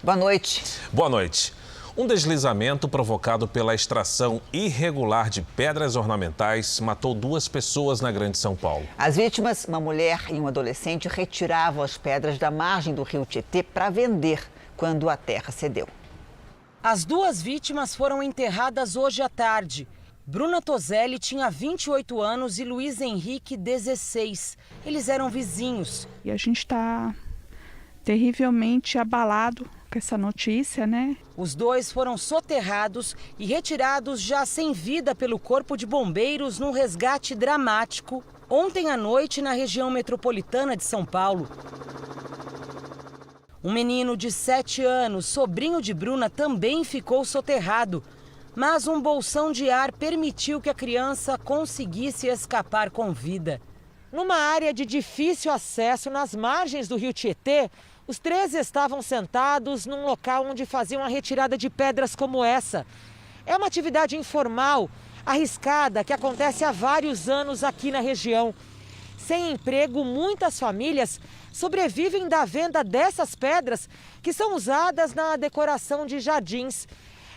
Boa noite. Boa noite. Um deslizamento provocado pela extração irregular de pedras ornamentais matou 2 pessoas na Grande São Paulo. As vítimas, uma mulher e um adolescente, retiravam as pedras da margem do rio Tietê para vender quando a terra cedeu. As 2 vítimas foram enterradas hoje à tarde. Bruna Toselli tinha 28 anos e Luiz Henrique, 16. Eles eram vizinhos. E a gente está terrivelmente abalado com essa notícia, né? Os 2 foram soterrados e retirados já sem vida pelo Corpo de Bombeiros num resgate dramático ontem à noite na região metropolitana de São Paulo. Um menino de 7 anos, sobrinho de Bruna, também ficou soterrado, mas um bolsão de ar permitiu que a criança conseguisse escapar com vida. Numa área de difícil acesso nas margens do rio Tietê, os 3 estavam sentados num local onde faziam a retirada de pedras como essa. É uma atividade informal, arriscada, que acontece há vários anos aqui na região. Sem emprego, muitas famílias sobrevivem da venda dessas pedras que são usadas na decoração de jardins.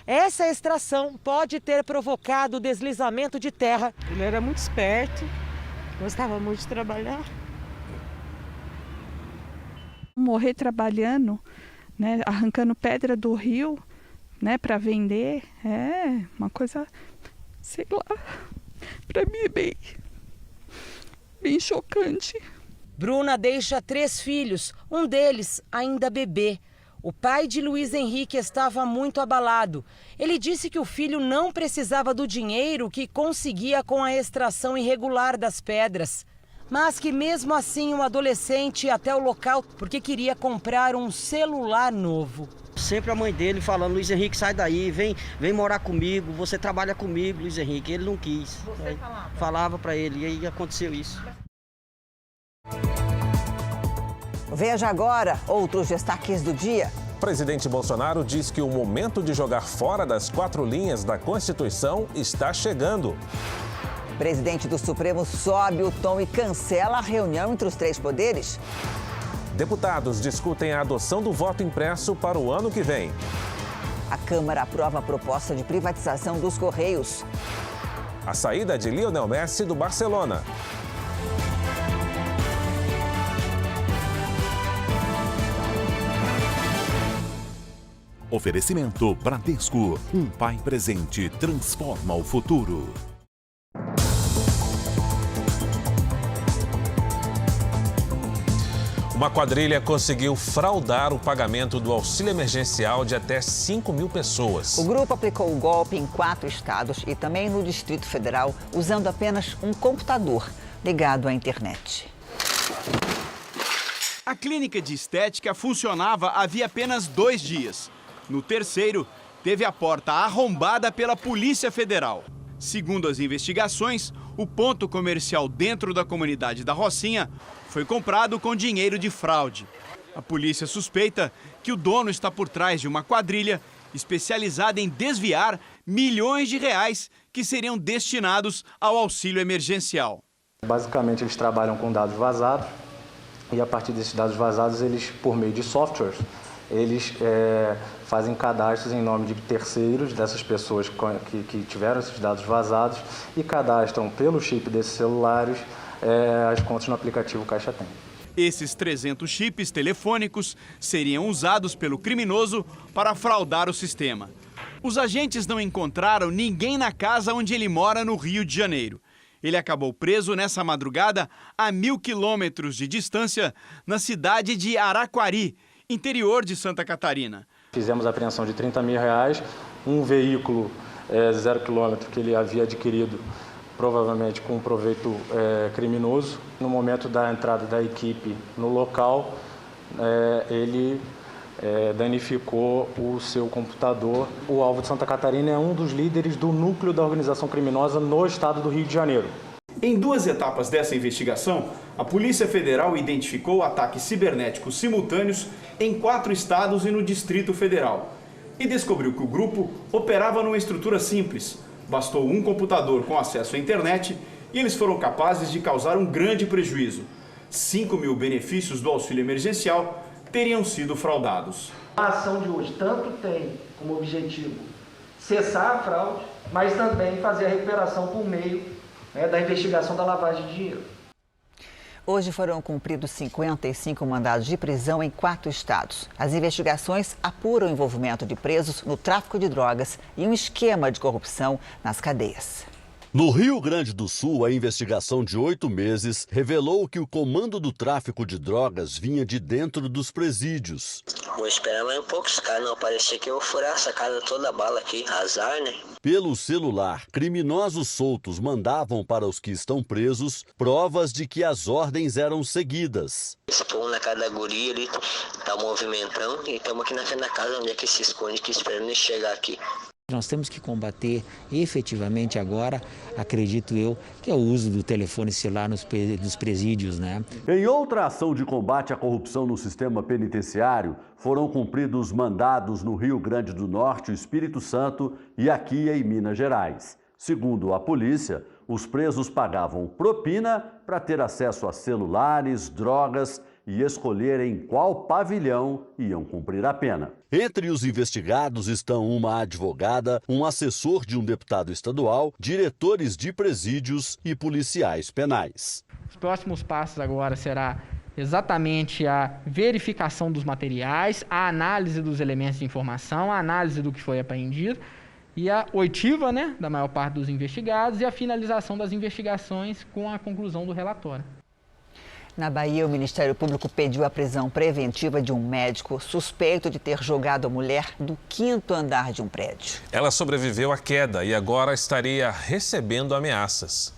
Essa extração pode ter provocado o deslizamento de terra. Ele era muito esperto, gostava muito de trabalhar. Morrer trabalhando, né, arrancando pedra do rio, né, para vender, é uma coisa, sei lá, para mim é bem chocante. Bruna deixa 3 filhos, um deles ainda bebê. O pai de Luiz Henrique estava muito abalado. Ele disse que o filho não precisava do dinheiro que conseguia com a extração irregular das pedras, mas que mesmo assim o adolescente ia até o local porque queria comprar um celular novo. Sempre a mãe dele falando: Luiz Henrique, sai daí, vem morar comigo, você trabalha comigo, Luiz Henrique. Ele não quis. Você falava? Falava para ele, e aí aconteceu isso. Veja agora outros destaques do dia. O presidente Bolsonaro diz que o momento de jogar fora das 4 linhas da Constituição está chegando. O presidente do Supremo sobe o tom e cancela a reunião entre os 3 poderes. Deputados discutem a adoção do voto impresso para o ano que vem. A Câmara aprova a proposta de privatização dos Correios. A saída de Lionel Messi do Barcelona. Oferecimento Bradesco. Um pai presente transforma o futuro. Uma quadrilha conseguiu fraudar o pagamento do auxílio emergencial de até 5.000 pessoas. O grupo aplicou o golpe em 4 estados e também no Distrito Federal, usando apenas um computador ligado à internet. A clínica de estética funcionava havia apenas 2 dias. No terceiro, teve a porta arrombada pela Polícia Federal. Segundo as investigações, o ponto comercial dentro da comunidade da Rocinha foi comprado com dinheiro de fraude. A polícia suspeita que o dono está por trás de uma quadrilha especializada em desviar milhões de reais que seriam destinados ao auxílio emergencial. Basicamente, eles trabalham com dados vazados e, a partir desses dados vazados, eles, por meio de softwares, eles fazem cadastros em nome de terceiros, dessas pessoas que tiveram esses dados vazados, e cadastram pelo chip desses celulares as contas no aplicativo Caixa Tem. Esses 300 chips telefônicos seriam usados pelo criminoso para fraudar o sistema. Os agentes não encontraram ninguém na casa onde ele mora no Rio de Janeiro. Ele acabou preso nessa madrugada a 1.000 quilômetros de distância na cidade de Araquari, interior de Santa Catarina. Fizemos a apreensão de R$30 mil, um veículo 0 quilômetro que ele havia adquirido, provavelmente com um proveito criminoso. No momento da entrada da equipe no local, ele danificou o seu computador. O alvo de Santa Catarina é um dos líderes do núcleo da organização criminosa no estado do Rio de Janeiro. Em 2 etapas dessa investigação, a Polícia Federal identificou ataques cibernéticos simultâneos em 4 estados e no Distrito Federal. E descobriu que o grupo operava numa estrutura simples. Bastou um computador com acesso à internet e eles foram capazes de causar um grande prejuízo. 5.000 benefícios do auxílio emergencial teriam sido fraudados. A ação de hoje tanto tem como objetivo cessar a fraude, mas também fazer a recuperação por meio da investigação da lavagem de dinheiro. Hoje foram cumpridos 55 mandados de prisão em 4 estados. As investigações apuram o envolvimento de presos no tráfico de drogas e um esquema de corrupção nas cadeias. No Rio Grande do Sul, a investigação de 8 meses revelou que o comando do tráfico de drogas vinha de dentro dos presídios. Vou esperar mais um pouco, esse cara não aparecer que eu vou furar essa casa toda bala aqui, azar, né? Pelo celular, criminosos soltos mandavam para os que estão presos provas de que as ordens eram seguidas. Esse povo na casa da guria ali tá movimentando e estamos aqui na frente da casa onde é que se esconde, que esperando ele chegar aqui. Nós temos que combater efetivamente agora, acredito eu, que é o uso do telefone celular nos presídios, né? Em outra ação de combate à corrupção no sistema penitenciário, foram cumpridos mandados no Rio Grande do Norte, Espírito Santo e aqui em Minas Gerais. Segundo a polícia, os presos pagavam propina para ter acesso a celulares, drogas e escolher em qual pavilhão iam cumprir a pena. Entre os investigados estão uma advogada, um assessor de um deputado estadual, diretores de presídios e policiais penais. Os próximos passos agora será exatamente a verificação dos materiais, a análise dos elementos de informação, a análise do que foi apreendido e a oitiva, da maior parte dos investigados e a finalização das investigações com a conclusão do relatório. Na Bahia, o Ministério Público pediu a prisão preventiva de um médico suspeito de ter jogado a mulher do 5º andar de um prédio. Ela sobreviveu à queda e agora estaria recebendo ameaças.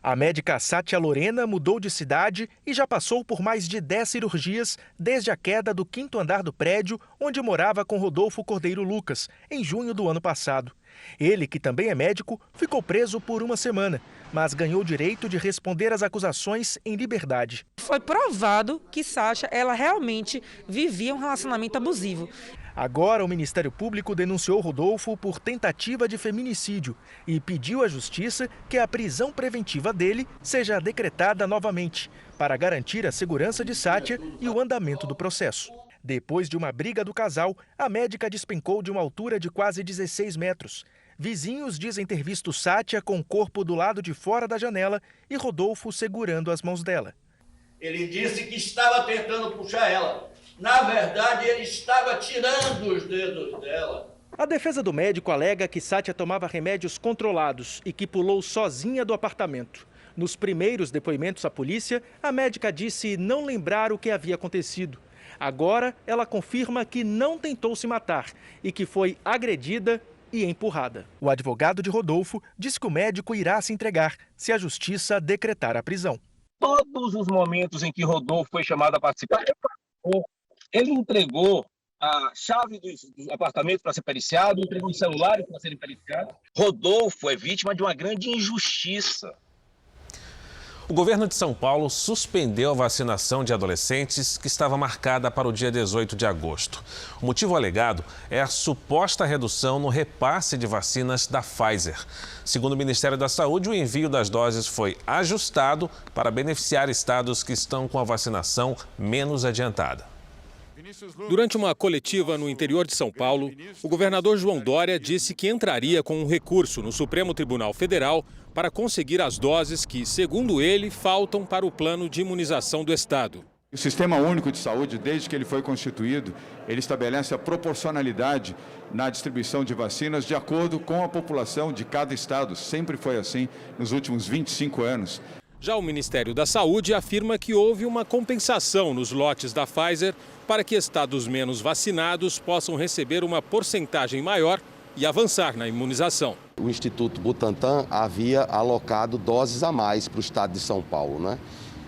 A médica Sátia Lorena mudou de cidade e já passou por mais de 10 cirurgias desde a queda do 5º andar do prédio onde morava com Rodolfo Cordeiro Lucas, em junho do ano passado. Ele, que também é médico, ficou preso por uma semana, mas ganhou o direito de responder às acusações em liberdade. Foi provado que Sátia, ela realmente vivia um relacionamento abusivo. Agora, o Ministério Público denunciou Rodolfo por tentativa de feminicídio e pediu à Justiça que a prisão preventiva dele seja decretada novamente, para garantir a segurança de Sátia e o andamento do processo. Depois de uma briga do casal, a médica despencou de uma altura de quase 16 metros. Vizinhos dizem ter visto Sátia com o corpo do lado de fora da janela e Rodolfo segurando as mãos dela. Ele disse que estava tentando puxar ela. Na verdade, ele estava tirando os dedos dela. A defesa do médico alega que Sátia tomava remédios controlados e que pulou sozinha do apartamento. Nos primeiros depoimentos à polícia, a médica disse não lembrar o que havia acontecido. Agora, ela confirma que não tentou se matar e que foi agredida e empurrada. O advogado de Rodolfo disse que o médico irá se entregar se a justiça decretar a prisão. Todos os momentos em que Rodolfo foi chamado a participar, ele entregou a chave dos apartamentos para ser periciado, entregou os celulares para serem periciados. Rodolfo é vítima de uma grande injustiça. O governo de São Paulo suspendeu a vacinação de adolescentes que estava marcada para o dia 18 de agosto. O motivo alegado é a suposta redução no repasse de vacinas da Pfizer. Segundo o Ministério da Saúde, o envio das doses foi ajustado para beneficiar estados que estão com a vacinação menos adiantada. Durante uma coletiva no interior de São Paulo, o governador João Dória disse que entraria com um recurso no Supremo Tribunal Federal para conseguir as doses que, segundo ele, faltam para o plano de imunização do Estado. O Sistema Único de Saúde, desde que ele foi constituído, ele estabelece a proporcionalidade na distribuição de vacinas de acordo com a população de cada estado. Sempre foi assim nos últimos 25 anos. Já o Ministério da Saúde afirma que houve uma compensação nos lotes da Pfizer para que estados menos vacinados possam receber uma porcentagem maior e avançar na imunização. O Instituto Butantan havia alocado doses a mais para o estado de São Paulo, né?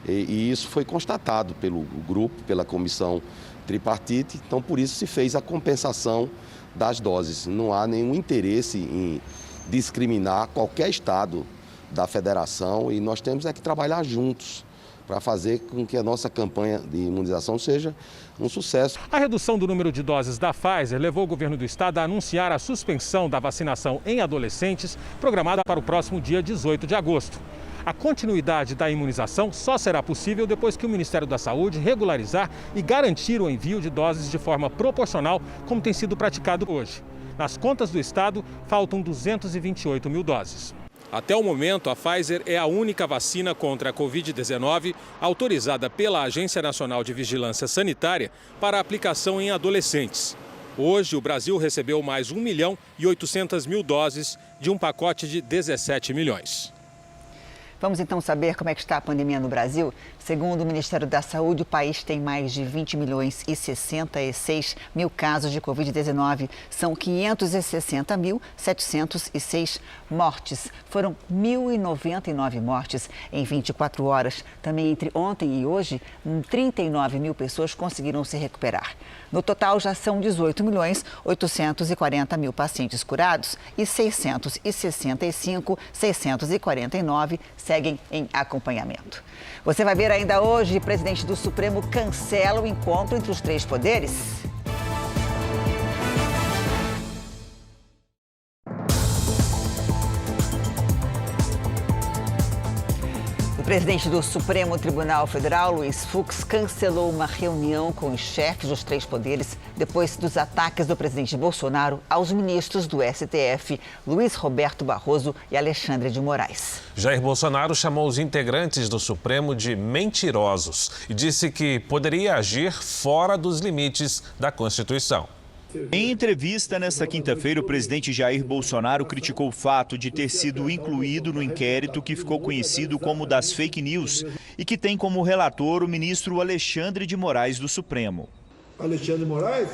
E isso foi constatado pelo grupo, pela comissão tripartite, então por isso se fez a compensação das doses. Não há nenhum interesse em discriminar qualquer estado da federação e nós temos que trabalhar juntos para fazer com que a nossa campanha de imunização seja um sucesso. A redução do número de doses da Pfizer levou o governo do estado a anunciar a suspensão da vacinação em adolescentes, programada para o próximo dia 18 de agosto. A continuidade da imunização só será possível depois que o Ministério da Saúde regularizar e garantir o envio de doses de forma proporcional, como tem sido praticado hoje. Nas contas do Estado, faltam 228 mil doses. Até o momento, a Pfizer é a única vacina contra a Covid-19 autorizada pela Agência Nacional de Vigilância Sanitária para aplicação em adolescentes. Hoje, o Brasil recebeu mais 1.800.000 doses de um pacote de 17 milhões. Vamos então saber como é que está a pandemia no Brasil? Segundo o Ministério da Saúde, o país tem mais de 20 milhões e 66 mil casos de Covid-19. São 560.706 mortes. Foram 1.099 mortes em 24 horas. Também entre ontem e hoje, 39 mil pessoas conseguiram se recuperar. No total, já são 18.840.000 pacientes curados e 649 seguem em acompanhamento. Você vai ver ainda hoje, o presidente do Supremo cancela o encontro entre os três poderes. O presidente do Supremo Tribunal Federal, Luiz Fux, cancelou uma reunião com os chefes dos três poderes depois dos ataques do presidente Bolsonaro aos ministros do STF, Luiz Roberto Barroso e Alexandre de Moraes. Jair Bolsonaro chamou os integrantes do Supremo de mentirosos e disse que poderia agir fora dos limites da Constituição. Em entrevista nesta quinta-feira, o presidente Jair Bolsonaro criticou o fato de ter sido incluído no inquérito que ficou conhecido como das fake news e que tem como relator o ministro Alexandre de Moraes do Supremo. Alexandre de Moraes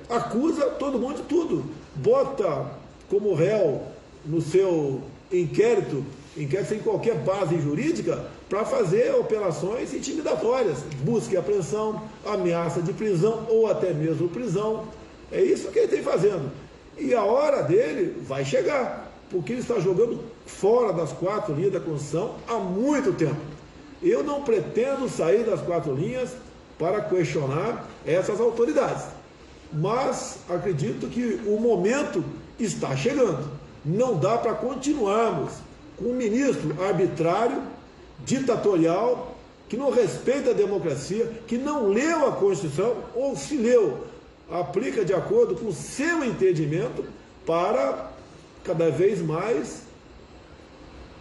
acusa todo mundo de tudo, bota como réu no seu inquérito sem qualquer base jurídica, para fazer operações intimidatórias, busca e apreensão, ameaça de prisão ou até mesmo prisão. É isso que ele tem fazendo. E a hora dele vai chegar, porque ele está jogando fora das quatro linhas da Constituição há muito tempo. Eu não pretendo sair das quatro linhas para questionar essas autoridades, mas acredito que o momento está chegando. Não dá para continuarmos com um ministro arbitrário, ditatorial, que não respeita a democracia, que não leu a Constituição, ou se leu, aplica de acordo com o seu entendimento para cada vez mais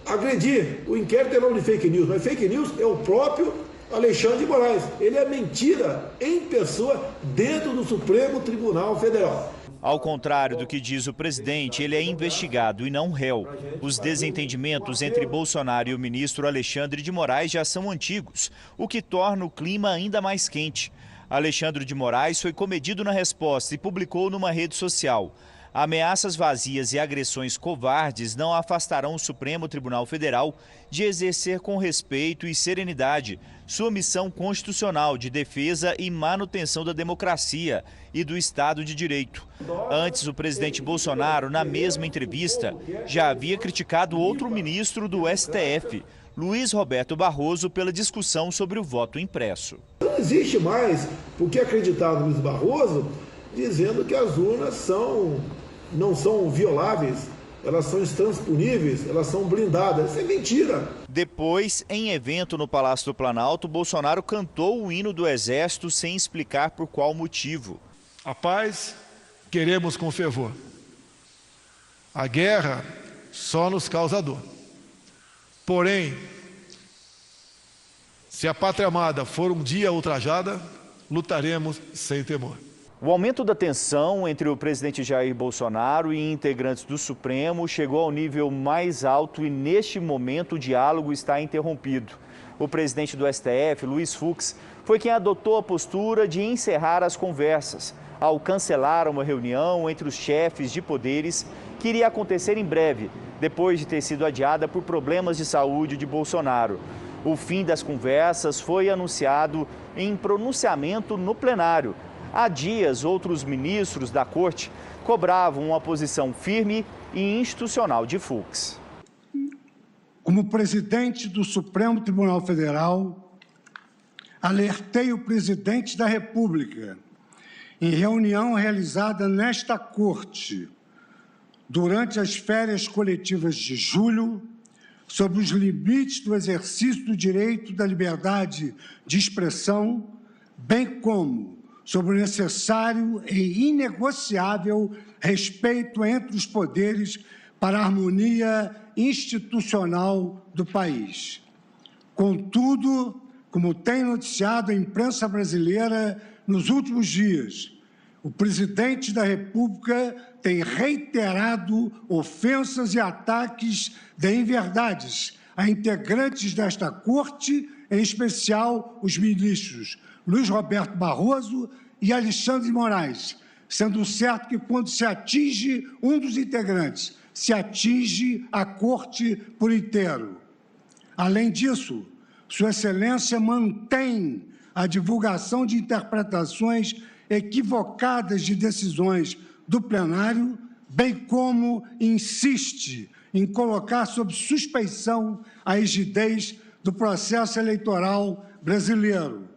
agredir. O inquérito é nome de fake news, mas fake news é o próprio Alexandre de Moraes. Ele é mentira em pessoa dentro do Supremo Tribunal Federal. Ao contrário do que diz o presidente, ele é investigado e não réu. Os desentendimentos entre Bolsonaro e o ministro Alexandre de Moraes já são antigos, o que torna o clima ainda mais quente. Alexandre de Moraes foi comedido na resposta e publicou numa rede social: ameaças vazias e agressões covardes não afastarão o Supremo Tribunal Federal de exercer com respeito e serenidade sua missão constitucional de defesa e manutenção da democracia e do Estado de Direito. Antes, o presidente Bolsonaro, na mesma entrevista, já havia criticado outro ministro do STF, Luiz Roberto Barroso, pela discussão sobre o voto impresso. Não existe mais por que acreditar no Luiz Barroso dizendo que as urnas não são violáveis, elas são intransponíveis, elas são blindadas. Isso é mentira. Depois, em evento no Palácio do Planalto, Bolsonaro cantou o hino do Exército sem explicar por qual motivo. A paz queremos com fervor. A guerra só nos causa dor. Porém, se a pátria amada for um dia ultrajada, lutaremos sem temor. O aumento da tensão entre o presidente Jair Bolsonaro e integrantes do Supremo chegou ao nível mais alto e, neste momento, o diálogo está interrompido. O presidente do STF, Luiz Fux, foi quem adotou a postura de encerrar as conversas, ao cancelar uma reunião entre os chefes de poderes que iria acontecer em breve, depois de ter sido adiada por problemas de saúde de Bolsonaro. O fim das conversas foi anunciado em pronunciamento no plenário. Há dias, outros ministros da Corte cobravam uma posição firme e institucional de Fux. Como presidente do Supremo Tribunal Federal, alertei o presidente da República, em reunião realizada nesta Corte, durante as férias coletivas de julho, sobre os limites do exercício do direito da liberdade de expressão, bem como sobre o necessário e inegociável respeito entre os poderes para a harmonia institucional do país. Contudo, como tem noticiado a imprensa brasileira nos últimos dias, o presidente da República tem reiterado ofensas e ataques de inverdades a integrantes desta corte, em especial os ministros Luiz Roberto Barroso e Alexandre de Moraes, sendo certo que quando se atinge um dos integrantes, se atinge a corte por inteiro. Além disso, Sua Excelência mantém a divulgação de interpretações equivocadas de decisões do plenário, bem como insiste em colocar sob suspeição a rigidez do processo eleitoral brasileiro.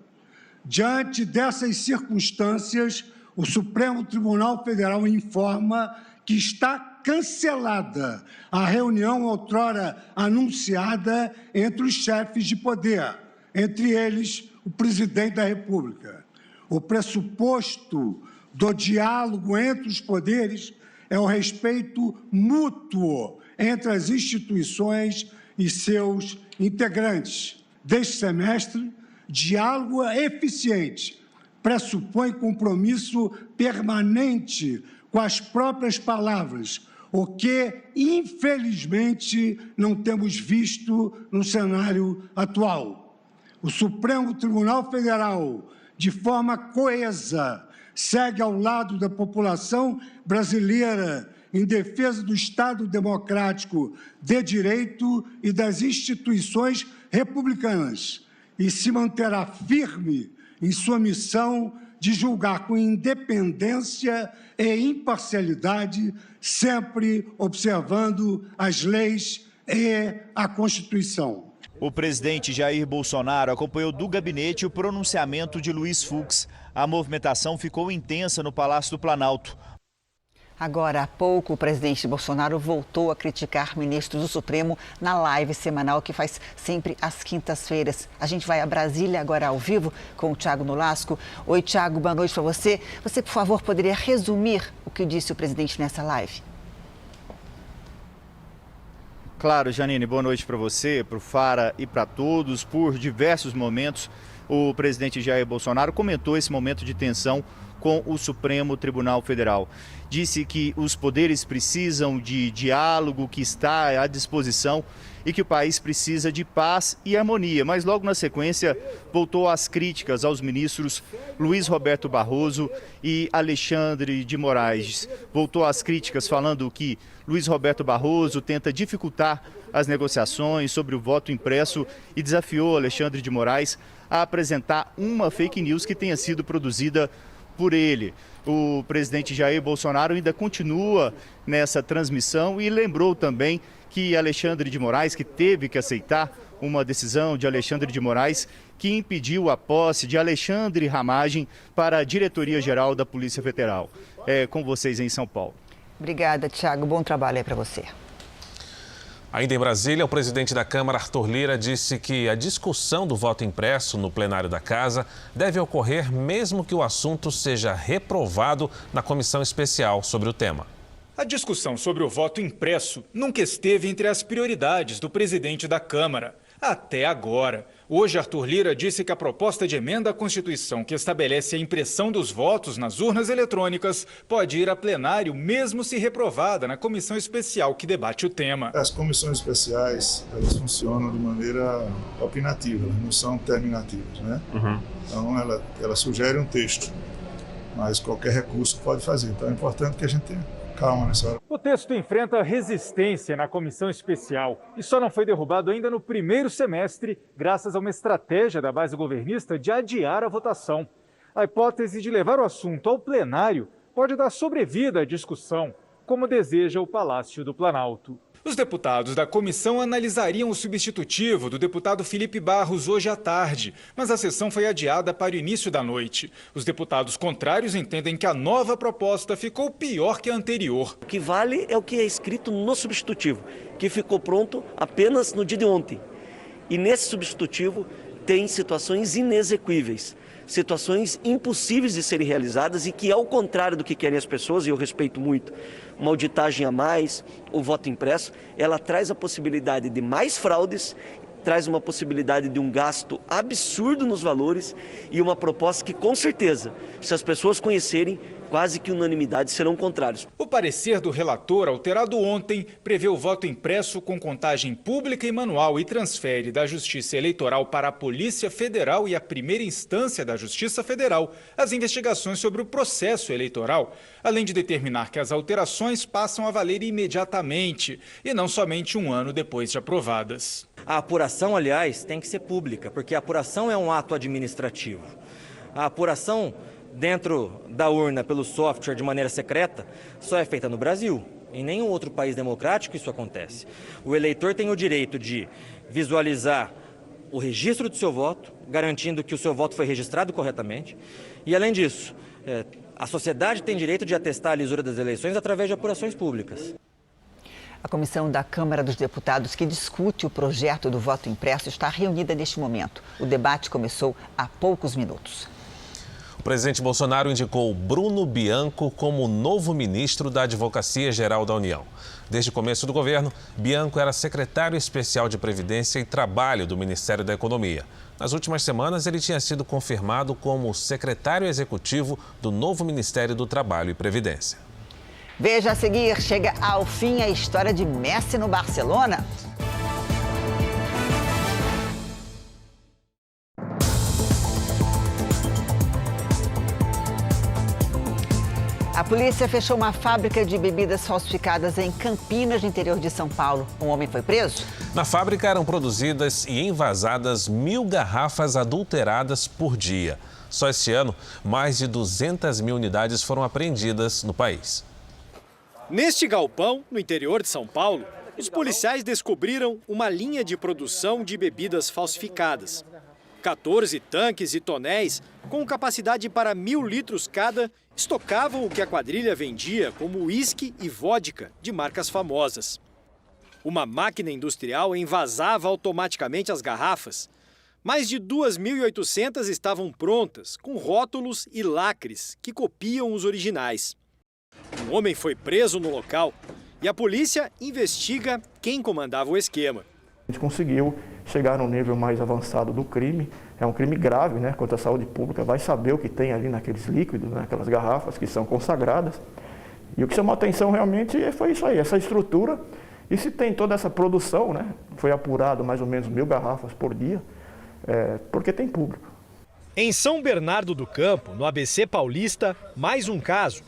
Diante dessas circunstâncias, o Supremo Tribunal Federal informa que está cancelada a reunião outrora anunciada entre os chefes de poder, entre eles o presidente da República. O pressuposto do diálogo entre os poderes é o respeito mútuo entre as instituições e seus integrantes. Deste semestre, diálogo eficiente pressupõe compromisso permanente com as próprias palavras, o que, infelizmente, não temos visto no cenário atual. O Supremo Tribunal Federal, de forma coesa, segue ao lado da população brasileira em defesa do Estado democrático de direito e das instituições republicanas e se manterá firme em sua missão de julgar com independência e imparcialidade, sempre observando as leis e a Constituição. O presidente Jair Bolsonaro acompanhou do gabinete o pronunciamento de Luiz Fux. A movimentação ficou intensa no Palácio do Planalto. Agora há pouco, o presidente Bolsonaro voltou a criticar ministros do Supremo na live semanal que faz sempre às quintas-feiras. A gente vai a Brasília agora ao vivo com o Thiago Nolasco. Oi, Thiago, boa noite para você. Você, por favor, poderia resumir o que disse o presidente nessa live? Claro, Janine, boa noite para você, para o Fara e para todos. Por diversos momentos, o presidente Jair Bolsonaro comentou esse momento de tensão com o Supremo Tribunal Federal. Disse que os poderes precisam de diálogo, que está à disposição e que o país precisa de paz e harmonia. Mas logo na sequência voltou às críticas aos ministros Luiz Roberto Barroso e Alexandre de Moraes. Voltou às críticas falando que Luiz Roberto Barroso tenta dificultar as negociações sobre o voto impresso e desafiou Alexandre de Moraes a apresentar uma fake news que tenha sido produzida por ele. O presidente Jair Bolsonaro ainda continua nessa transmissão e lembrou também que Alexandre de Moraes, que teve que aceitar uma decisão de Alexandre de Moraes que impediu a posse de Alexandre Ramagem para a Diretoria-Geral da Polícia Federal. É com vocês em São Paulo. Obrigada, Thiago. Bom trabalho aí para você. Ainda em Brasília, o presidente da Câmara, Arthur Lira, disse que a discussão do voto impresso no plenário da Casa deve ocorrer mesmo que o assunto seja reprovado na comissão especial sobre o tema. A discussão sobre o voto impresso nunca esteve entre as prioridades do presidente da Câmara. Até agora. Hoje, Arthur Lira disse que a proposta de emenda à Constituição que estabelece a impressão dos votos nas urnas eletrônicas pode ir a plenário mesmo se reprovada na comissão especial que debate o tema. As comissões especiais, elas funcionam de maneira opinativa, não são terminativas, né? Então, ela sugere um texto, mas qualquer recurso pode fazer. Então, é importante que a gente tenha calma nessa hora. O texto enfrenta resistência na comissão especial e só não foi derrubado ainda no primeiro semestre, graças a uma estratégia da base governista de adiar a votação. A hipótese de levar o assunto ao plenário pode dar sobrevida à discussão, como deseja o Palácio do Planalto. Os deputados da comissão analisariam o substitutivo do deputado Felipe Barros hoje à tarde, mas a sessão foi adiada para o início da noite. Os deputados contrários entendem que a nova proposta ficou pior que a anterior. O que vale é o que é escrito no substitutivo, que ficou pronto apenas no dia de ontem. E nesse substitutivo tem situações inexequíveis, situações impossíveis de serem realizadas e que, ao contrário do que querem as pessoas, e eu respeito muito, uma auditagem a mais, o voto impresso, ela traz a possibilidade de mais fraudes, traz uma possibilidade de um gasto absurdo nos valores e uma proposta que, com certeza, se as pessoas conhecerem, quase que unanimidade serão contrários. O parecer do relator, alterado ontem, prevê o voto impresso com contagem pública e manual e transfere da Justiça Eleitoral para a Polícia Federal e a primeira instância da Justiça Federal as investigações sobre o processo eleitoral, além de determinar que as alterações passam a valer imediatamente e não somente um ano depois de aprovadas. A apuração, aliás, tem que ser pública, porque a apuração é um ato administrativo. A apuração dentro da urna pelo software de maneira secreta só é feita no Brasil. Em nenhum outro país democrático isso acontece. O eleitor tem o direito de visualizar o registro do seu voto, garantindo que o seu voto foi registrado corretamente. E, além disso, a sociedade tem direito de atestar a lisura das eleições através de apurações públicas. A comissão da Câmara dos Deputados que discute o projeto do voto impresso está reunida neste momento. O debate começou há poucos minutos. O presidente Bolsonaro indicou Bruno Bianco como novo ministro da Advocacia Geral da União. Desde o começo do governo, Bianco era secretário especial de Previdência e Trabalho do Ministério da Economia. Nas últimas semanas, ele tinha sido confirmado como secretário executivo do novo Ministério do Trabalho e Previdência. Veja a seguir, chega ao fim a história de Messi no Barcelona. A polícia fechou uma fábrica de bebidas falsificadas em Campinas, no interior de São Paulo. Um homem foi preso? Na fábrica eram produzidas e envasadas 1.000 garrafas adulteradas por dia. Só esse ano, mais de 200.000 unidades foram apreendidas no país. Neste galpão, no interior de São Paulo, os policiais descobriram uma linha de produção de bebidas falsificadas. 14 tanques e tonéis, com capacidade para 1.000 litros cada, estocavam o que a quadrilha vendia como uísque e vodka de marcas famosas. Uma máquina industrial envasava automaticamente as garrafas. Mais de 2.800 estavam prontas, com rótulos e lacres que copiam os originais. Um homem foi preso no local e a polícia investiga quem comandava o esquema. A gente conseguiu chegar num nível mais avançado do crime. É um crime grave, né, contra a saúde pública. Vai saber o que tem ali naqueles líquidos, naquelas garrafas que são consagradas. E o que chamou a atenção realmente foi isso aí, essa estrutura. E se tem toda essa produção, né, foi apurado mais ou menos 1.000 garrafas por dia, porque tem público. Em São Bernardo do Campo, no ABC Paulista, mais um caso.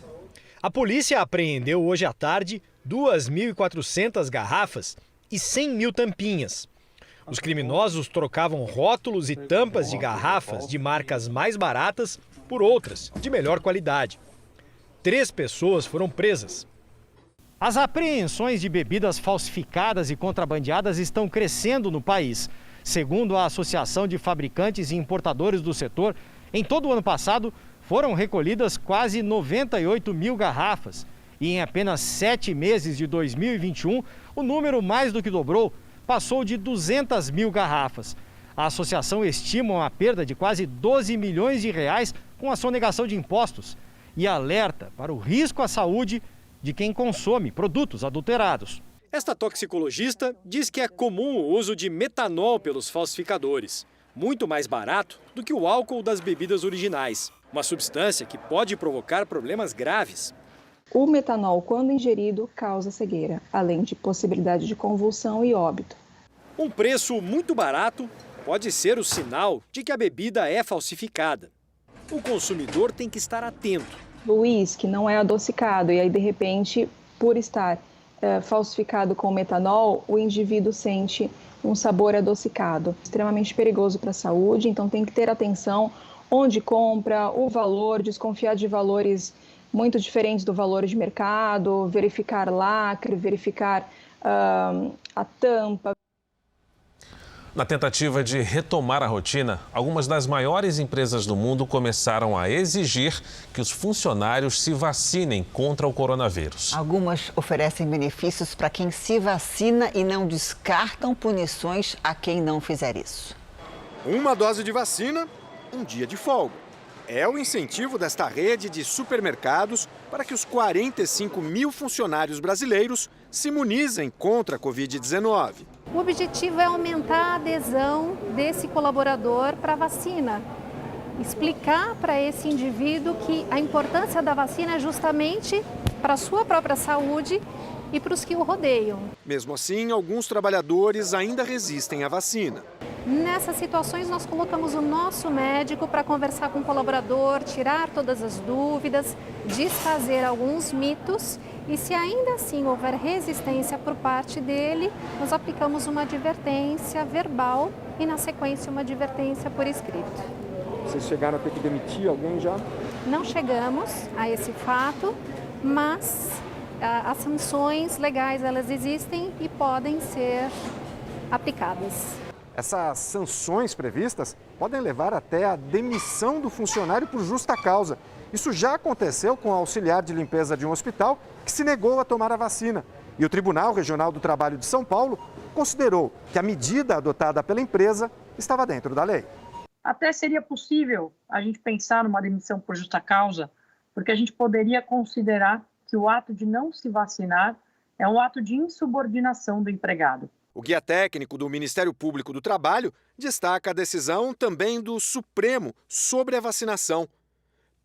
A polícia apreendeu hoje à tarde 2.400 garrafas e 100.000 tampinhas. Os criminosos trocavam rótulos e tampas de garrafas de marcas mais baratas por outras de melhor qualidade. 3 pessoas foram presas. As apreensões de bebidas falsificadas e contrabandeadas estão crescendo no país. Segundo a Associação de Fabricantes e Importadores do setor, em todo o ano passado foram recolhidas quase 98.000 garrafas. E em apenas 7 meses de 2021, o número mais do que dobrou, passou de 200.000 garrafas. A associação estima uma perda de quase 12 milhões de reais com a sonegação de impostos e alerta para o risco à saúde de quem consome produtos adulterados. Esta toxicologista diz que é comum o uso de metanol pelos falsificadores, muito mais barato do que o álcool das bebidas originais, uma substância que pode provocar problemas graves. O metanol, quando ingerido, causa cegueira, além de possibilidade de convulsão e óbito. Um preço muito barato pode ser o sinal de que a bebida é falsificada. O consumidor tem que estar atento. O uísque não é adocicado e aí, de repente, por estar falsificado com metanol, o indivíduo sente um sabor adocicado. Extremamente perigoso para a saúde, então tem que ter atenção onde compra, o valor, desconfiar de valores muito diferentes do valor de mercado, verificar lacre, verificar a tampa. Na tentativa de retomar a rotina, algumas das maiores empresas do mundo começaram a exigir que os funcionários se vacinem contra o coronavírus. Algumas oferecem benefícios para quem se vacina e não descartam punições a quem não fizer isso. Uma dose de vacina, um dia de folga. É o incentivo desta rede de supermercados para que os 45 mil funcionários brasileiros se imunizem contra a Covid-19. O objetivo é aumentar a adesão desse colaborador para a vacina. Explicar para esse indivíduo que a importância da vacina é justamente para a sua própria saúde e para os que o rodeiam. Mesmo assim, alguns trabalhadores ainda resistem à vacina. Nessas situações, nós colocamos o nosso médico para conversar com o colaborador, tirar todas as dúvidas, desfazer alguns mitos e, se ainda assim houver resistência por parte dele, nós aplicamos uma advertência verbal e, na sequência, uma advertência por escrito. Vocês chegaram a ter que demitir alguém já? Não chegamos a esse fato, mas as sanções legais, elas existem e podem ser aplicadas. Essas sanções previstas podem levar até a demissão do funcionário por justa causa. Isso já aconteceu com o auxiliar de limpeza de um hospital que se negou a tomar a vacina. E o Tribunal Regional do Trabalho de São Paulo considerou que a medida adotada pela empresa estava dentro da lei. Até seria possível a gente pensar numa demissão por justa causa, porque a gente poderia considerar que o ato de não se vacinar é um ato de insubordinação do empregado. O guia técnico do Ministério Público do Trabalho destaca a decisão também do Supremo sobre a vacinação.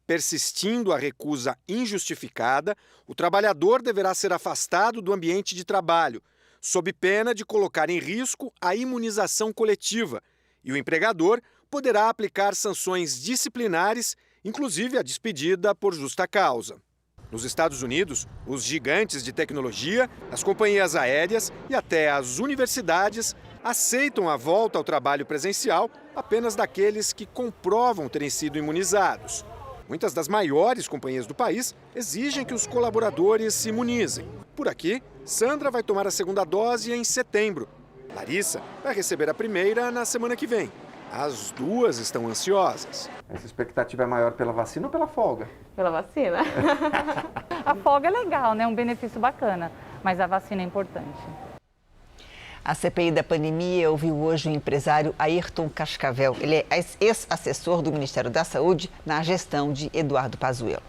Persistindo a recusa injustificada, o trabalhador deverá ser afastado do ambiente de trabalho, sob pena de colocar em risco a imunização coletiva, e o empregador poderá aplicar sanções disciplinares, inclusive a despedida por justa causa. Nos Estados Unidos, os gigantes de tecnologia, as companhias aéreas e até as universidades aceitam a volta ao trabalho presencial apenas daqueles que comprovam terem sido imunizados. Muitas das maiores companhias do país exigem que os colaboradores se imunizem. Por aqui, Sandra vai tomar a segunda dose em setembro. Larissa vai receber a primeira na semana que vem. As duas estão ansiosas. Essa expectativa é maior pela vacina ou pela folga? Pela vacina. A folga é legal, né? Um benefício bacana, mas a vacina é importante. A CPI da pandemia ouviu hoje o empresário Ayrton Cascavel. Ele é ex-assessor do Ministério da Saúde na gestão de Eduardo Pazuello.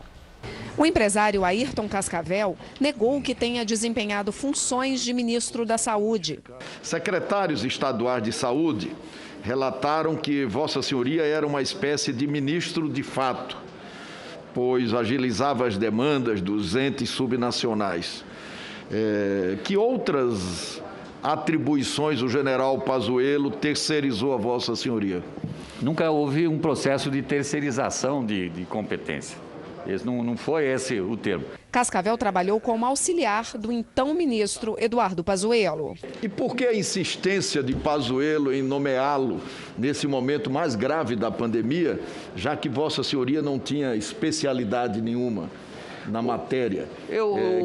O empresário Ayrton Cascavel negou que tenha desempenhado funções de ministro da Saúde. Secretários estaduais de saúde relataram que Vossa Senhoria era uma espécie de ministro de fato, pois agilizava as demandas dos entes subnacionais. Que outras atribuições o general Pazuello terceirizou a Vossa Senhoria? Nunca houve um processo de terceirização de competência. Não foi esse o termo. Cascavel trabalhou como auxiliar do então ministro Eduardo Pazuello. E por que a insistência de Pazuello em nomeá-lo nesse momento mais grave da pandemia, já que Vossa Senhoria não tinha especialidade nenhuma na matéria?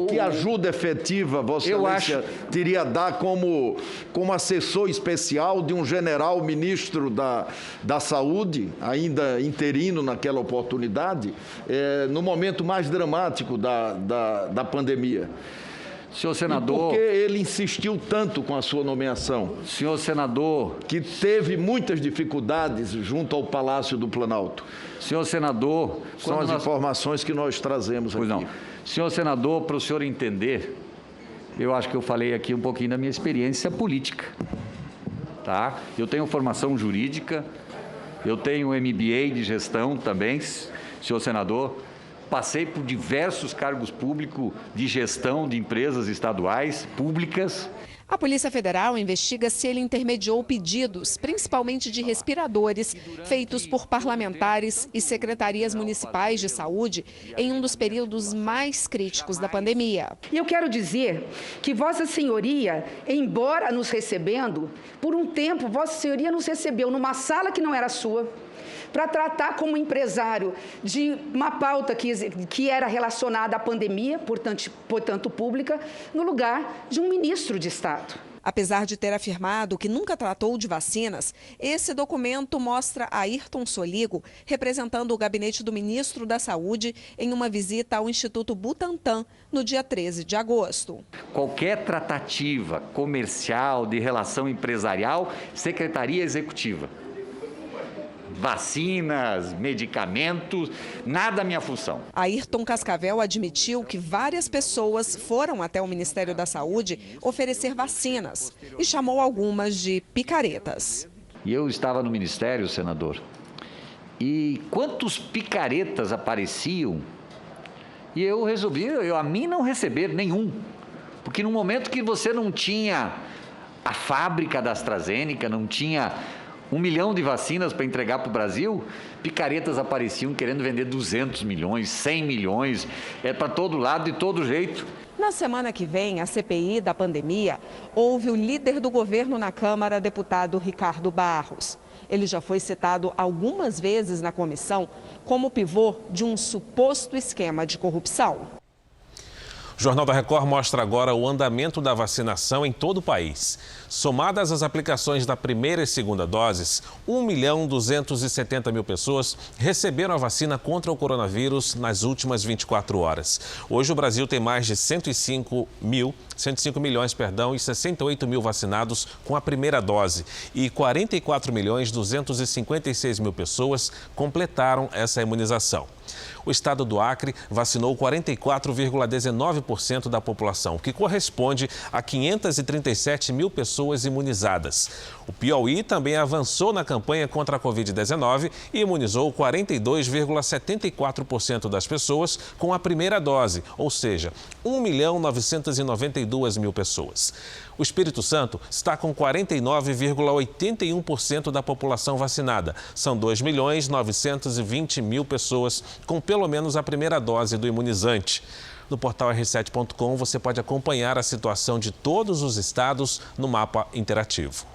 Que ajuda efetiva Vossa Excelência teria a dar como assessor especial de um general ministro da Saúde, ainda interino naquela oportunidade, no momento mais dramático da pandemia? Senhor senador... E por que ele insistiu tanto com a sua nomeação? Senhor senador... Que teve muitas dificuldades junto ao Palácio do Planalto. Senhor senador... São as informações que nós trazemos aqui. Não. Senhor senador, para o senhor entender, eu acho que eu falei aqui um pouquinho da minha experiência política. Tá? Eu tenho formação jurídica, eu tenho MBA de gestão também, senhor senador. Passei por diversos cargos públicos de gestão de empresas estaduais, públicas. A Polícia Federal investiga se ele intermediou pedidos, principalmente de respiradores, feitos por parlamentares e secretarias municipais de saúde em um dos períodos mais críticos da pandemia. E eu quero dizer que Vossa Senhoria, embora nos recebendo, por um tempo Vossa Senhoria nos recebeu numa sala que não era sua, para tratar como empresário de uma pauta que era relacionada à pandemia, portanto pública, no lugar de um ministro de Estado. Apesar de ter afirmado que nunca tratou de vacinas, esse documento mostra Ayrton Soligo representando o gabinete do ministro da Saúde em uma visita ao Instituto Butantan no dia 13 de agosto. Qualquer tratativa comercial, de relação empresarial, Secretaria Executiva. Vacinas, medicamentos, nada minha função. Ayrton Cascavel admitiu que várias pessoas foram até o Ministério da Saúde oferecer vacinas e chamou algumas de picaretas. E eu estava no Ministério, senador, e quantos picaretas apareciam, e eu resolvi, a mim não receber nenhum, porque no momento que você não tinha a fábrica da AstraZeneca, não tinha 1 milhão de vacinas para entregar para o Brasil, picaretas apareciam querendo vender 200 milhões, 100 milhões, para todo lado, de todo jeito. Na semana que vem, a CPI da pandemia, houve o líder do governo na Câmara, deputado Ricardo Barros. Ele já foi citado algumas vezes na comissão como pivô de um suposto esquema de corrupção. O Jornal da Record mostra agora o andamento da vacinação em todo o país. Somadas as aplicações da primeira e segunda doses, 1.270.000 pessoas receberam a vacina contra o coronavírus nas últimas 24 horas. Hoje o Brasil tem mais de 105 milhões e 68 mil vacinados com a primeira dose e 44.256.000 pessoas completaram essa imunização. O estado do Acre vacinou 44,19% da população, o que corresponde a 537 mil pessoas imunizadas. O Piauí também avançou na campanha contra a Covid-19 e imunizou 42,74% das pessoas com a primeira dose, ou seja, 1.992.000 pessoas. O Espírito Santo está com 49,81% da população vacinada. São 2.920.000 pessoas com pelo menos a primeira dose do imunizante. No portal r7.com você pode acompanhar a situação de todos os estados no mapa interativo.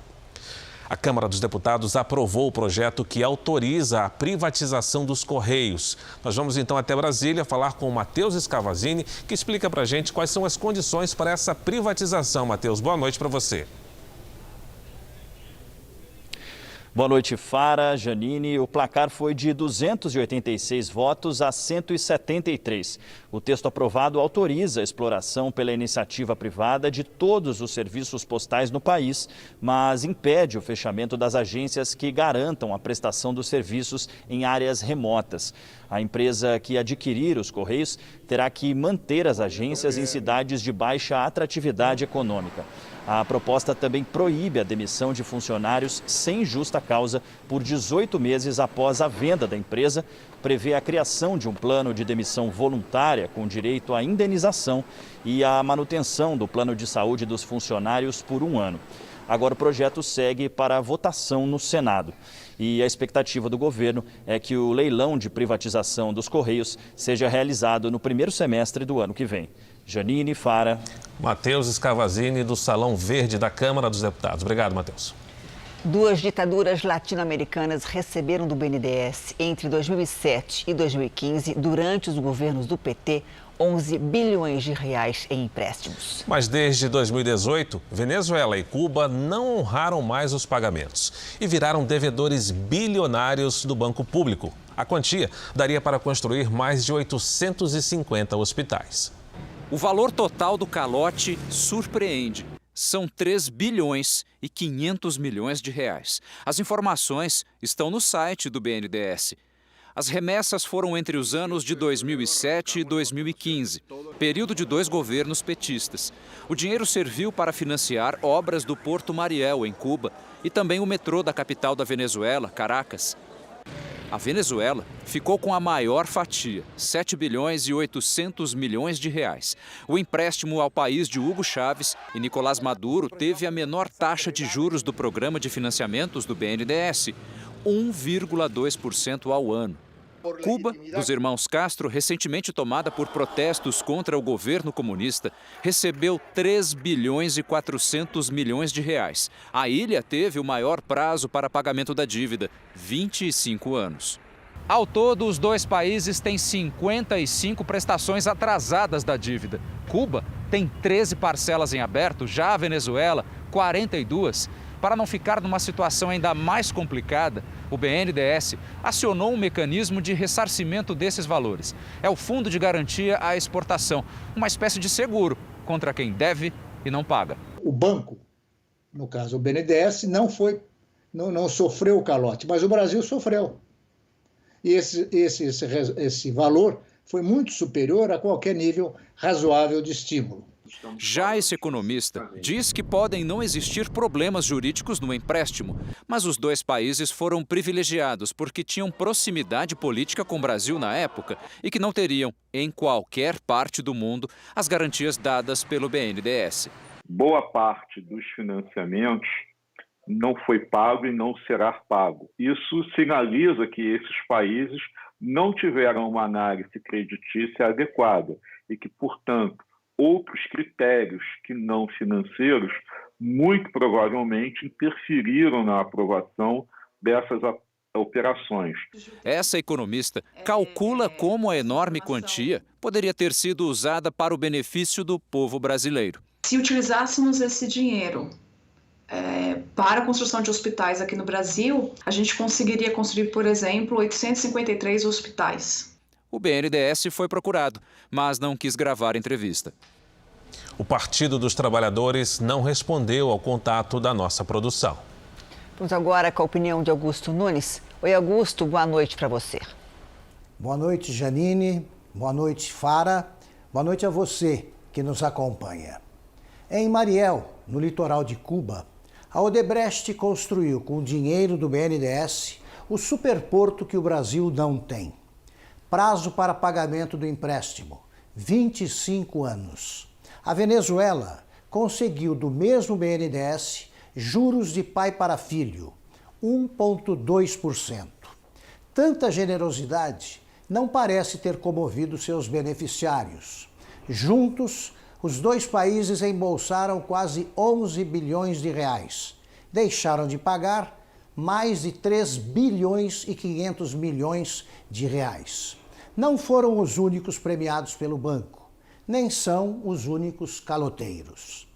A Câmara dos Deputados aprovou o projeto que autoriza a privatização dos Correios. Nós vamos então até Brasília falar com o Matheus Scavazini, que explica para a gente quais são as condições para essa privatização. Matheus, boa noite para você. Boa noite, Fara, Janine. O placar foi de 286 votos a 173. O texto aprovado autoriza a exploração pela iniciativa privada de todos os serviços postais no país, mas impede o fechamento das agências que garantam a prestação dos serviços em áreas remotas. A empresa que adquirir os Correios terá que manter as agências em cidades de baixa atratividade econômica. A proposta também proíbe a demissão de funcionários sem justa causa por 18 meses após a venda da empresa, prevê a criação de um plano de demissão voluntária com direito à indenização e a manutenção do plano de saúde dos funcionários por 1 ano. Agora o projeto segue para a votação no Senado. E a expectativa do governo é que o leilão de privatização dos Correios seja realizado no primeiro semestre do ano que vem. Janine, Fara. Matheus Scavazini, do Salão Verde da Câmara dos Deputados. Obrigado, Matheus. 2 ditaduras latino-americanas receberam do BNDES entre 2007 e 2015, durante os governos do PT, 11 bilhões de reais em empréstimos. Mas desde 2018, Venezuela e Cuba não honraram mais os pagamentos e viraram devedores bilionários do Banco Público. A quantia daria para construir mais de 850 hospitais. O valor total do calote surpreende. São 3 bilhões e 500 milhões de reais. As informações estão no site do BNDES. As remessas foram entre os anos de 2007 e 2015, período de 2 governos petistas. O dinheiro serviu para financiar obras do Porto Mariel, em Cuba, e também o metrô da capital da Venezuela, Caracas. A Venezuela ficou com a maior fatia, 7 bilhões e 800 milhões de reais. O empréstimo ao país de Hugo Chávez e Nicolás Maduro teve a menor taxa de juros do programa de financiamentos do BNDES, 1,2% ao ano. Cuba, dos irmãos Castro, recentemente tomada por protestos contra o governo comunista, recebeu 3 bilhões e 400 milhões de reais. A ilha teve o maior prazo para pagamento da dívida, 25 anos. Ao todo, os dois países têm 55 prestações atrasadas da dívida. Cuba tem 13 parcelas em aberto, já a Venezuela, 42. Para não ficar numa situação ainda mais complicada, o BNDES acionou um mecanismo de ressarcimento desses valores. É o Fundo de Garantia à Exportação, uma espécie de seguro contra quem deve e não paga. O banco, no caso o BNDES, não sofreu o calote, mas o Brasil sofreu. E esse valor foi muito superior a qualquer nível razoável de estímulo. Já esse economista diz que podem não existir problemas jurídicos no empréstimo, mas os dois países foram privilegiados porque tinham proximidade política com o Brasil na época e que não teriam, em qualquer parte do mundo, as garantias dadas pelo BNDES. Boa parte dos financiamentos não foi pago e não será pago. Isso sinaliza que esses países não tiveram uma análise creditícia adequada e que, portanto, outros critérios que não financeiros muito provavelmente interferiram na aprovação dessas operações. Essa economista calcula como a enorme quantia poderia ter sido usada para o benefício do povo brasileiro. Se utilizássemos esse dinheiro para a construção de hospitais aqui no Brasil, a gente conseguiria construir, por exemplo, 853 hospitais. O BNDES foi procurado, mas não quis gravar a entrevista. O Partido dos Trabalhadores não respondeu ao contato da nossa produção. Vamos agora com a opinião de Augusto Nunes. Oi, Augusto, boa noite para você. Boa noite, Janine. Boa noite, Fara. Boa noite a você que nos acompanha. Em Mariel, no litoral de Cuba, a Odebrecht construiu com o dinheiro do BNDES o superporto que o Brasil não tem. Prazo para pagamento do empréstimo, 25 anos. A Venezuela conseguiu do mesmo BNDES juros de pai para filho, 1,2%. Tanta generosidade não parece ter comovido seus beneficiários. Juntos, os dois países embolsaram quase 11 bilhões de reais. Deixaram de pagar mais de 3 bilhões e 500 milhões de reais. Não foram os únicos premiados pelo banco, nem são os únicos caloteiros.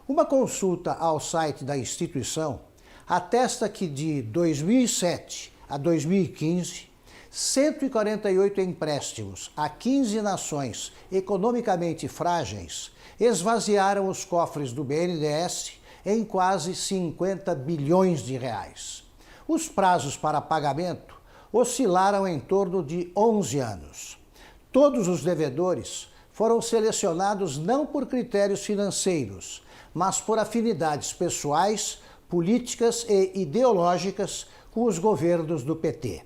Uma consulta ao site da instituição atesta que de 2007 a 2015, 148 empréstimos a 15 nações economicamente frágeis esvaziaram os cofres do BNDES em quase 50 bilhões de reais. Os prazos para pagamento oscilaram em torno de 11 anos. Todos os devedores foram selecionados não por critérios financeiros, mas por afinidades pessoais, políticas e ideológicas com os governos do PT.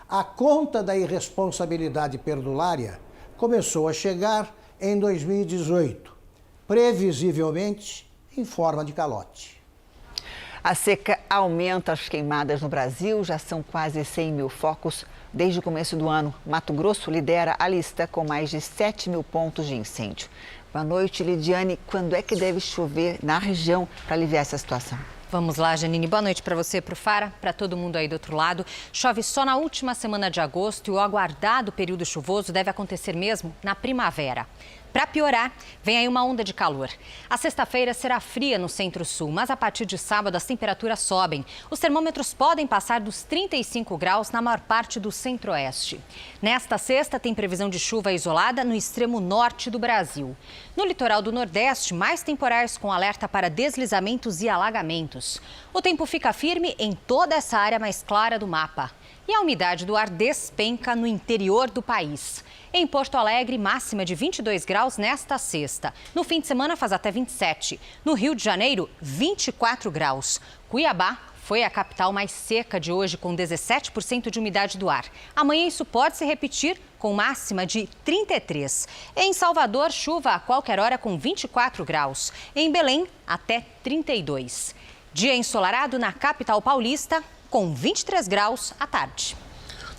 A conta da irresponsabilidade perdulária começou a chegar em 2018, previsivelmente em forma de calote. A seca aumenta as queimadas no Brasil, já são quase 100 mil focos desde o começo do ano. Mato Grosso lidera a lista com mais de 7 mil pontos de incêndio. Boa noite, Lidiane. Quando é que deve chover na região para aliviar essa situação? Vamos lá, Janine. Boa noite para você, para o Fara, para todo mundo aí do outro lado. Chove só na última semana de agosto e o aguardado período chuvoso deve acontecer mesmo na primavera. Para piorar, vem aí uma onda de calor. A sexta-feira será fria no centro-sul, mas a partir de sábado as temperaturas sobem. Os termômetros podem passar dos 35 graus na maior parte do centro-oeste. Nesta sexta, tem previsão de chuva isolada no extremo norte do Brasil. No litoral do Nordeste, mais temporais com alerta para deslizamentos e alagamentos. O tempo fica firme em toda essa área mais clara do mapa. E a umidade do ar despenca no interior do país. Em Porto Alegre, máxima de 22 graus nesta sexta. No fim de semana faz até 27. No Rio de Janeiro, 24 graus. Cuiabá foi a capital mais seca de hoje, com 17% de umidade do ar. Amanhã isso pode se repetir, com máxima de 33. Em Salvador, chuva a qualquer hora com 24 graus. Em Belém, até 32. Dia ensolarado na capital paulista, com 23 graus à tarde.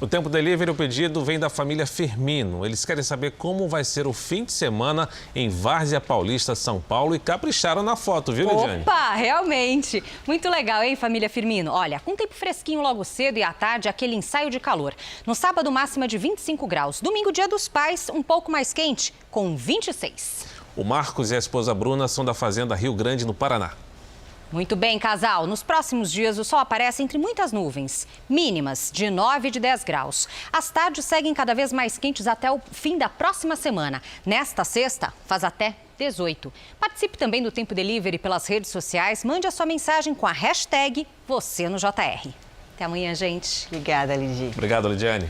No Tempo Delivery, o pedido vem da família Firmino. Eles querem saber como vai ser o fim de semana em Várzea Paulista, São Paulo, e capricharam na foto, viu, Lidiane? Opa, realmente. Muito legal, hein, família Firmino? Olha, com tempo fresquinho logo cedo e à tarde, aquele ensaio de calor. No sábado, máxima de 25 graus. Domingo, Dia dos Pais, um pouco mais quente, com 26. O Marcos e a esposa Bruna são da fazenda Rio Grande, no Paraná. Muito bem, casal. Nos próximos dias, o sol aparece entre muitas nuvens, mínimas de 9 e de 10 graus. As tardes seguem cada vez mais quentes até o fim da próxima semana. Nesta sexta, faz até 18. Participe também do Tempo Delivery pelas redes sociais. Mande a sua mensagem com a hashtag #VocêNoJR. Até amanhã, gente. Obrigada, Lidy. Obrigado, Lidiane.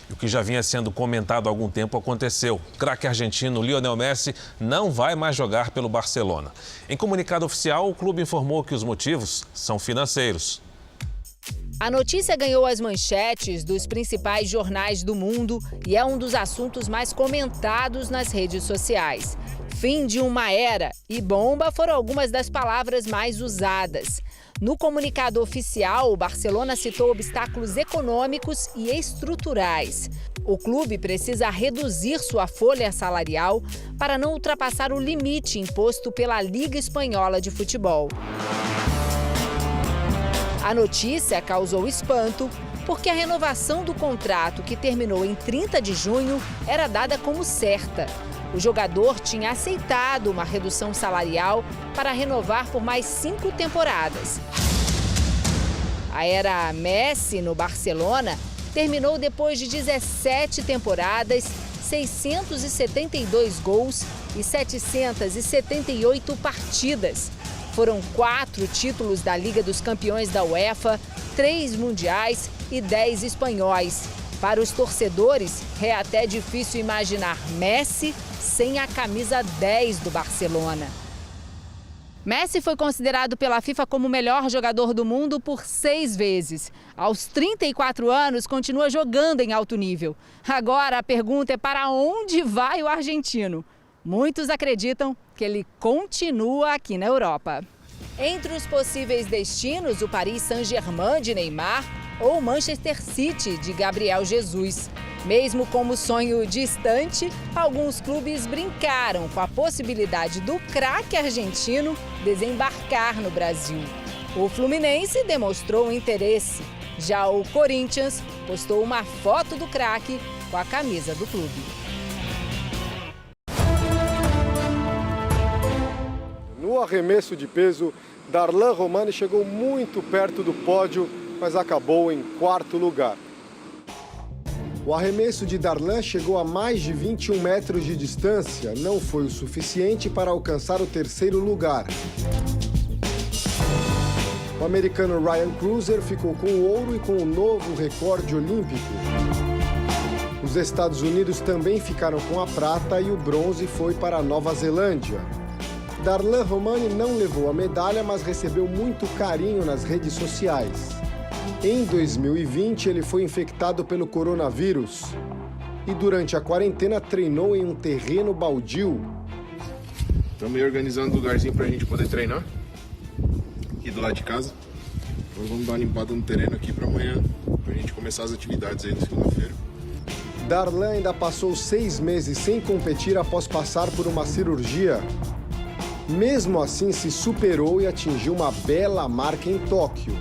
E o que já vinha sendo comentado há algum tempo aconteceu. O craque argentino Lionel Messi não vai mais jogar pelo Barcelona. Em comunicado oficial, o clube informou que os motivos são financeiros. A notícia ganhou as manchetes dos principais jornais do mundo e é um dos assuntos mais comentados nas redes sociais. Fim de uma era e bomba foram algumas das palavras mais usadas. No comunicado oficial, o Barcelona citou obstáculos econômicos e estruturais. O clube precisa reduzir sua folha salarial para não ultrapassar o limite imposto pela Liga Espanhola de Futebol. A notícia causou espanto porque a renovação do contrato, que terminou em 30 de junho, era dada como certa. O jogador tinha aceitado uma redução salarial para renovar por mais 5 temporadas. A era Messi no Barcelona terminou depois de 17 temporadas, 672 gols e 778 partidas. Foram 4 títulos da Liga dos Campeões da UEFA, 3 mundiais e 10 espanhóis. Para os torcedores, é até difícil imaginar Messi sem a camisa 10 do Barcelona. Messi foi considerado pela FIFA como o melhor jogador do mundo por 6 vezes. Aos 34 anos, continua jogando em alto nível. Agora a pergunta é para onde vai o argentino? Muitos acreditam que ele continua aqui na Europa. Entre os possíveis destinos, o Paris Saint-Germain de Neymar ou o Manchester City de Gabriel Jesus. Mesmo como sonho distante, alguns clubes brincaram com a possibilidade do craque argentino desembarcar no Brasil. O Fluminense demonstrou interesse. Já o Corinthians postou uma foto do craque com a camisa do clube. No arremesso de peso, Darlan Romani chegou muito perto do pódio, mas acabou em 4º lugar. O arremesso de Darlan chegou a mais de 21 metros de distância, não foi o suficiente para alcançar o 3º lugar. O americano Ryan Cruiser ficou com o ouro e com o novo recorde olímpico. Os Estados Unidos também ficaram com a prata e o bronze foi para a Nova Zelândia. Darlan Romani não levou a medalha, mas recebeu muito carinho nas redes sociais. Em 2020, ele foi infectado pelo coronavírus e durante a quarentena treinou em um terreno baldio. Estamos aí organizando um lugarzinho para a gente poder treinar, aqui do lado de casa. Nós vamos dar uma limpada no terreno aqui para amanhã, para a gente começar as atividades aí na segunda-feira. Darlan ainda passou 6 meses sem competir após passar por uma cirurgia. Mesmo assim, se superou e atingiu uma bela marca em Tóquio.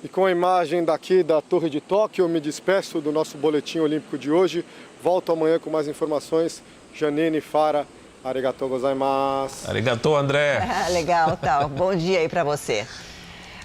E com a imagem daqui da Torre de Tóquio, eu me despeço do nosso boletim olímpico de hoje. Volto amanhã com mais informações. Janine Fara, arigatou gozaimasu. Arigatou, André. Legal, tal. Bom dia aí para você.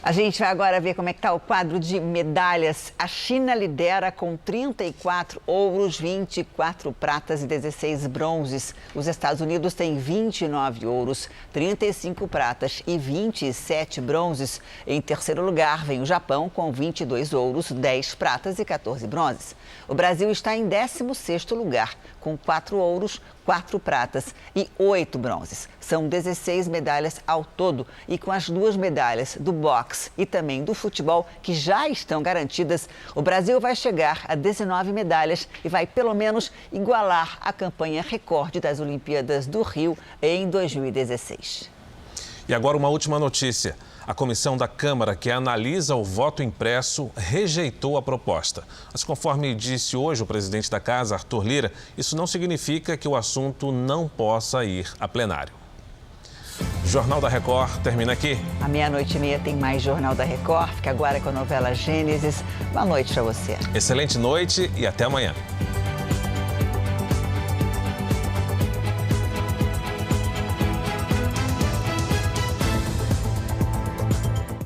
A gente vai agora ver como é que está o quadro de medalhas. A China lidera com 34 ouros, 24 pratas e 16 bronzes. Os Estados Unidos têm 29 ouros, 35 pratas e 27 bronzes. Em terceiro lugar vem o Japão com 22 ouros, 10 pratas e 14 bronzes. O Brasil está em 16º lugar, com 4 ouros, 4 pratas e 8 bronzes. São 16 medalhas ao todo e com as 2 medalhas do boxe e também do futebol que já estão garantidas, o Brasil vai chegar a 19 medalhas e vai pelo menos igualar a campanha recorde das Olimpíadas do Rio em 2016. E agora uma última notícia. A comissão da Câmara, que analisa o voto impresso, rejeitou a proposta. Mas, conforme disse hoje o presidente da Casa, Arthur Lira, isso não significa que o assunto não possa ir a plenário. O Jornal da Record termina aqui. À 00:30 tem mais Jornal da Record. Fica agora com a novela Gênesis. Boa noite para você. Excelente noite e até amanhã.